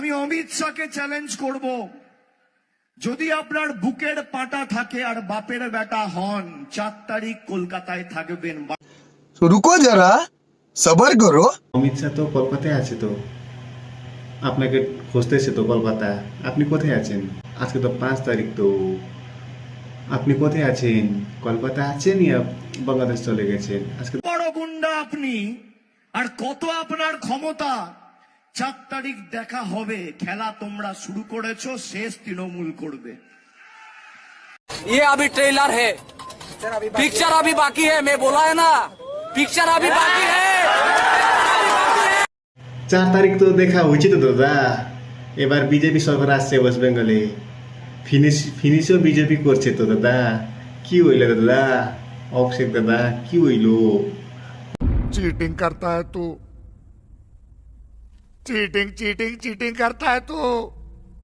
আমি অমিত শাহকে চ্যালেঞ্জ করব, যদি আপনার বুকের পাটা থাকে আর বাপের বেটা হন, 4 তারিখ কলকাতায় থাকবেন। रुको जरा सबर करो। অমিত শাহ তো কলকাতায় আছে, তো আপনাকে খুঁজতেছে তো কলকাতা। আপনি কোথায় আছেন? আজকে তো 5 তারিখ, তো আপনি কোথায় আছেন? কলকাতা আছেন ইয়া বাংলাদেশ চলে গেছেন? আজকে বড় গুন্ডা আপনি, আর কত আপনার ক্ষমতা। 4 তারিখ দেখা হবে। খেলা তোমরা শুরু করেছো, শেষ তৃণমূল করবে। ये अभी ट्रेलर है, पिक्चर अभी बाकी है। मैं बोला है ना, पिक्चर अभी बाकी है। 4 তারিখ তো দেখা উচিত তো দাদা। এবার বিজেপি সরকার আসছে ওয়েস্ট বেঙ্গলে, ফিনিশও বিজেপি করছে তো দাদা। কি হইলো দাদা? অভিষেক দাদা কি হইলো? चीटिंग करता है तू, चीटिंग चीटिंग चीटिंग करता है तू।